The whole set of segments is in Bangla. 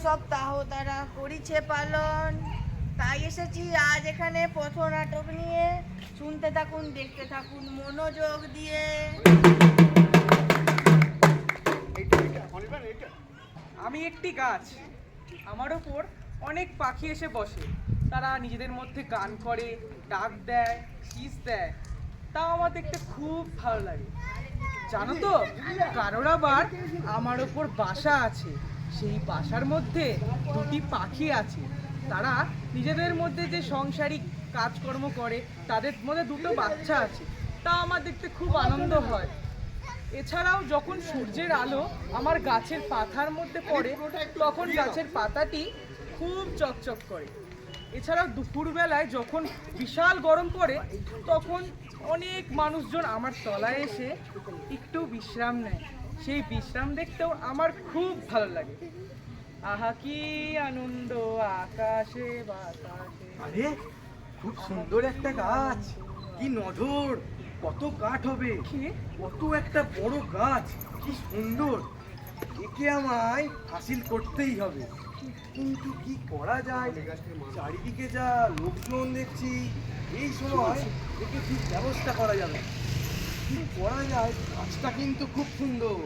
সপ্তাহ তারা করিছে পালন। তাই এসেছি আজ এখানে পথনাটক নিয়ে। শুনতে থাকুন, দেখতে থাকুন মনোযোগ দিয়ে। আমি একটি গাছ, আমার ওপর অনেক পাখি এসে বসে। তারা নিজেদের মধ্যে গান করে, ডাক দেয়, শীষ দেয়। তাও আমার দেখতে খুব ভালো লাগে। জানো তো, কারোর আবার আমার ওপর বাসা আছে। সেই বাসার মধ্যে দুটি পাখি আছে। তারা নিজেদের মধ্যে যে সংসারিক কাজকর্ম করে, তাদের মধ্যে দুটো বাচ্চা আছে। তা আমার দেখতে খুব আনন্দ হয়। এছাড়াও যখন সূর্যের আলো আমার গাছের পাতার মধ্যে পড়ে, তখন গাছের পাতাটি খুব চকচক করে। এছাড়াও দুপুরবেলায় যখন বিশাল গরম পড়ে, তখন অনেক মানুষজন আমার তলায় এসে একটু বিশ্রাম নেয়। সেই বিশ্রাম দেখতেও আমার খুব ভালো লাগে। আহা কি আনন্দ আকাশে বাতাসে। আরে খুব সুন্দর একটা গাছ, কি নজর, কত কাঠ হবে, কত একটা বড় গাছ, কি সুন্দর। একে আমায় হাসিল করতেই হবে, কিন্তু কি করা যায়? চারিদিকে যা লোকজন দেখছি, এই সময় একে ঠিক ব্যবস্থা করা যাবে। কি করা যায়? গাছটা কিন্তু খুব সুন্দর।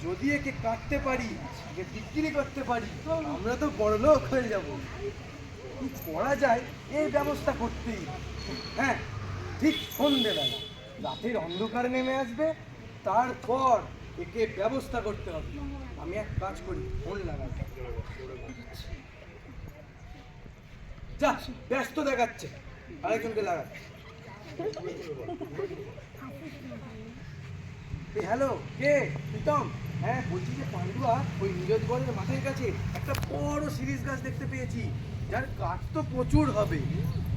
যদি একে কাটতে পারি, একে বিক্রি করতে পারি, আমরা তো বড়লোক হয়ে যাব। কি করা যায় এই ব্যবস্থা করতেই। হ্যাঁ, ঠিক সন্ধ্যেবেলা রাতের অন্ধকার নেমে আসবে, তারপর একে ব্যবস্থা করতে হবে। আমি এক কাজ করি, ফোন লাগাই। যা, ব্যস্ত দেখাচ্ছে, আরেকজনকে লাগা। হ্যালো, কে? প্রীতম? হ্যাঁ, বলছি যে পান্ডুয়া ওই নীরজগড়ের মাঠের কাছে একটা বড় শিরিষ গাছ দেখতে পেয়েছি, যার কাঠ তো প্রচুর হবে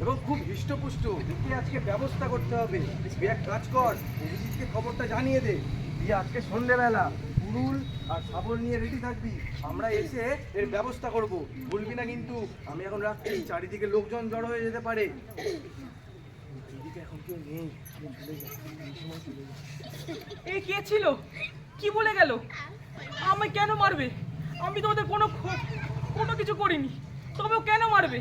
এবং খুব হৃষ্টপুষ্ট। দেখি আজকে ব্যবস্থা করতে হবে। তুই এক কাজ কর, অভিজিৎকে খবরটা জানিয়ে দে। দিয়ে আজকে সন্ধ্যেবেলা কুড়ুল আর শাবল নিয়ে রেডি থাকবি, আমরা এসে এর ব্যবস্থা করব। বলবি না কিন্তু। আমি এখন রাখছি, চারিদিকে লোকজন জড়ো হয়ে যেতে পারে। এখন কেউ নেই, চলে যা, এই সময় চলে যা। এই কে ছিল? কি বলে গেল? আমায় কেন মারবে? আমি তো ওদের কোনো কিছু করিনি, তবেও কেন মারবে?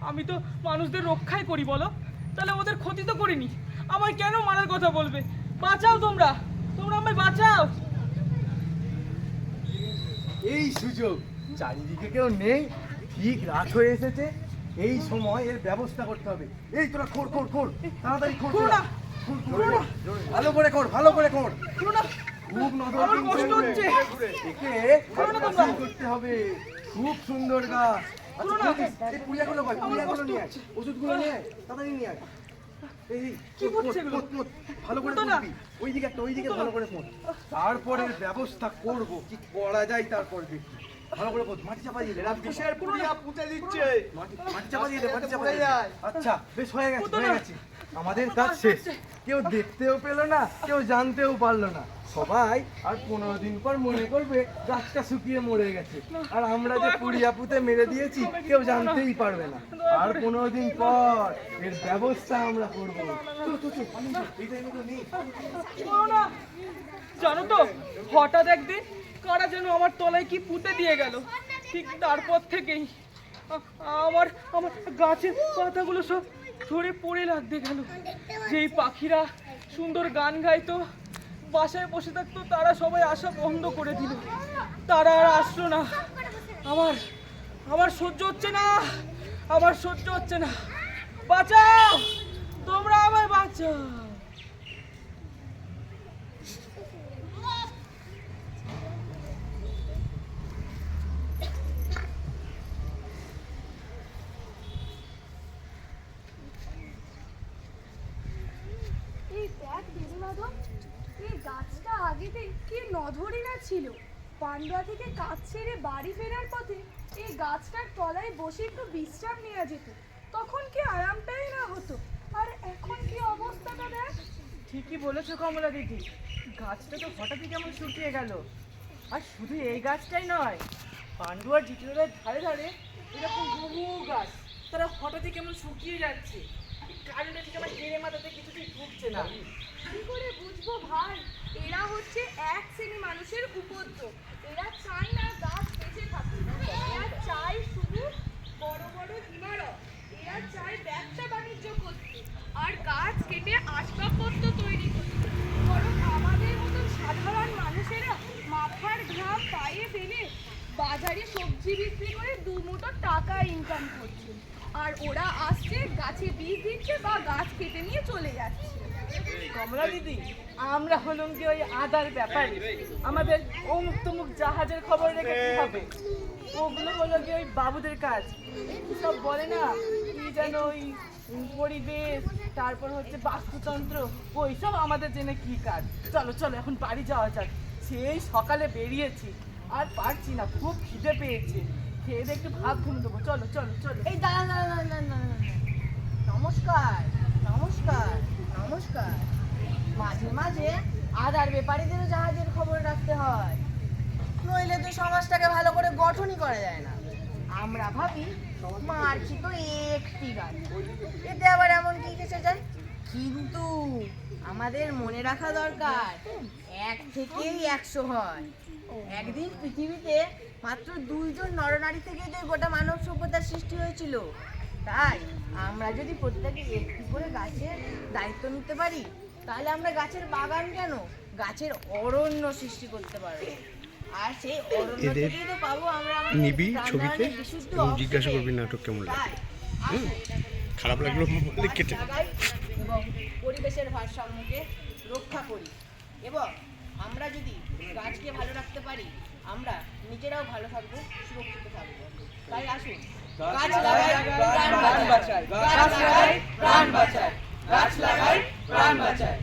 আমি তো মানুষদের রক্ষাই করি, বলো। তাহলে ওদের ক্ষতি তো করিনি, আমায় কেন মারার কথা বলবে? বাঁচাও, তোমরা আমায় বাঁচাও। এই সুযোগ, চারিদিকে কেউ নেই, ঠিক রাত হয়ে এসেছে, এই সময় এর ব্যবস্থা করতে হবে। এই তোরা খোঁড় খোঁড় খোঁড়, তাড়াতাড়ি খোঁড়। ভালো করে খোঁড়, ভালো করে খোঁড়। খুব নজর কষ্ট হচ্ছে, একে করতে হবে। খুব সুন্দর গাছ। এই পুড়িয়াগুলো কই? পুড়িয়াগুলো নিয়ে আয়, ওষুধগুলো নিয়ে আয়, তাড়াতাড়ি নিয়ে আয়। এই কি করছে এগুলো? ভালো করে করবি, ওইদিকে একটা, ওইদিকে ভালো করে ফোন। তারপরে ব্যবস্থা করব, কি করা যায় তারপর দেখি। ভালো করে বল, মাটি চাপা দিয়ে দে। কিসের পুড়িয়া পুঁতে দিচ্ছে? মাটি চাপা দিয়ে দে, মাটি চাপা দিয়ে দে। আচ্ছা, বেশ হয়ে গেছে, হয়ে গেছে। আমাদের কাজ শেষ। কেউ দেখতেও পেল না, কেউ জানতেও পারলো না। সবাই আর 15 দিন পর মনে করবে গাছটা শুকিয়ে মরে গেছে, আর আমরা যে পুড়িয়া পুঁতে মেরে দিয়েছি কেউ জানতেই পারবে না। আর 15 দিন পর এর ব্যবস্থা আমরা করবো। জানো তো, হঠাৎ একদিন কারা যেন আমার তলায় কি পুঁতে দিয়ে গেল। ঠিক তারপর থেকেই আমার আমার গাছের পাতাগুলো সব ঝরে পড়ে লাগতে গেল। যেই পাখিরা সুন্দর গান গাইতো, বাসায় বসে থাকতো, তারা সবাই আসা বন্ধ করে দিল। তারা আর আসলো না। আমার সহ্য হচ্ছে না, আমার সহ্য হচ্ছে না। বাঁচাও, তোমরা আমায় বাঁচাও। এই গাছটা আগেতে কি নধরি না ছিল। পান্ডুয়া থেকে কাজ ছেড়ে বাড়ি ফেরার পথে এই গাছটার তলায় বসে একটু বিশ্রাম নেওয়া যেত, তখন কি আরামটাই না হতো। আর এখন কি অবস্থাটা দেখ। ঠিকই বলেছো কমলা দিদি, গাছটা তো হঠাৎই কেমন শুকিয়ে গেল। আর শুধু এই গাছটাই নয়, পান্ডুয়ার জিটিওদের ধারে ধারে এরকম বহু গাছ, তারা হঠাৎই কেমন শুকিয়ে যাচ্ছে। কারণটা ঠিক আমার ঘেরে মাথাতে কিছুতেই ঢুকছে না। কি করে বুঝবো ভাই? এরা হচ্ছে এক শ্রেণী মানুষের উপদ্রব। এরা চায় না গাছ বেঁচে থাকুক। সবজি বিক্রি করে দুমুঠো টাকা ইনকাম করছে, আর ওরা আসছে গাছে বীজ দিচ্ছে বা গাছ কেটে নিয়ে চলে যাচ্ছে। কমলা দিদি, আমরা হলাম কি ওই আদার ব্যাপারী, আমাদের অমুক তমুক জাহাজের খবর রেখে কি হবে? ওগুলো হলো কি ওই বাবুদের কাজ। সব বলে না কি যেন ওই পরিবেশ, তারপর হচ্ছে বাস্তুতন্ত্র, ওইসব আমাদের জেনে কি কাজ। চলো চলো এখন বাড়ি যাওয়া যাক, সেই সকালে বেরিয়েছি আর পারছি না, খুব খিদে পেয়েছে, খেয়ে দিয়ে একটু ভাত ঘুম দেবো। চলো চলো চলো। এই দাঁড়া দাঁড়া দাঁড়া দাঁড়া দাঁড়া। নমস্কার নমস্কার নমস্কার। মাঝে মাঝে আদার ব্যাপারীদেরও জাহাজের খবর রাখতে হয়, নইলে তো সমাজটাকে ভালো করে গঠনই করা যায় না। আমরা ভাবি মারছি তো একটি গাছ, এতে আবার এমন কি কেসে যায়? কিন্তু আমাদের মনে রাখা দরকার, 1 থেকেই 100 হয়। একদিন পৃথিবীতে মাত্র 2 জন নরনারী থেকে তো গোটা মানব সভ্যতার সৃষ্টি হয়েছিল। তাই আমরা যদি প্রত্যেকে একটি করে গাছের দায়িত্ব নিতে পারি, তাহলে আমরা গাছের বাগান কেন, গাছের অরণ্য সৃষ্টি করতে পারবো। আর সেই অরণ্য এদের থেকেই তো পাবো আমরা আমাদের নিবি ছবিতে প্রাণদানের বিশুদ্ধ এবং জিজ্ঞাসা অক্সিজেন। করবি নাটক কেমন লাগে। তাই আসুন, খারাপ লাগলো বলে কেটে গাছ লাগাই এবং পরিবেশের ভারসাম্যকে রক্ষা করি। এবং আমরা যদি গাছকে ভালো রাখতে পারি, আমরা নিজেরাও ভালো থাকবো, সুরক্ষিত থাকবো। তাই আসুন, গাছ লাগাই প্রাণ বাঁচাই, গাছ লাগাই প্রাণ বাঁচাই, গাছ লাগাই প্রাণ বাঁচাই।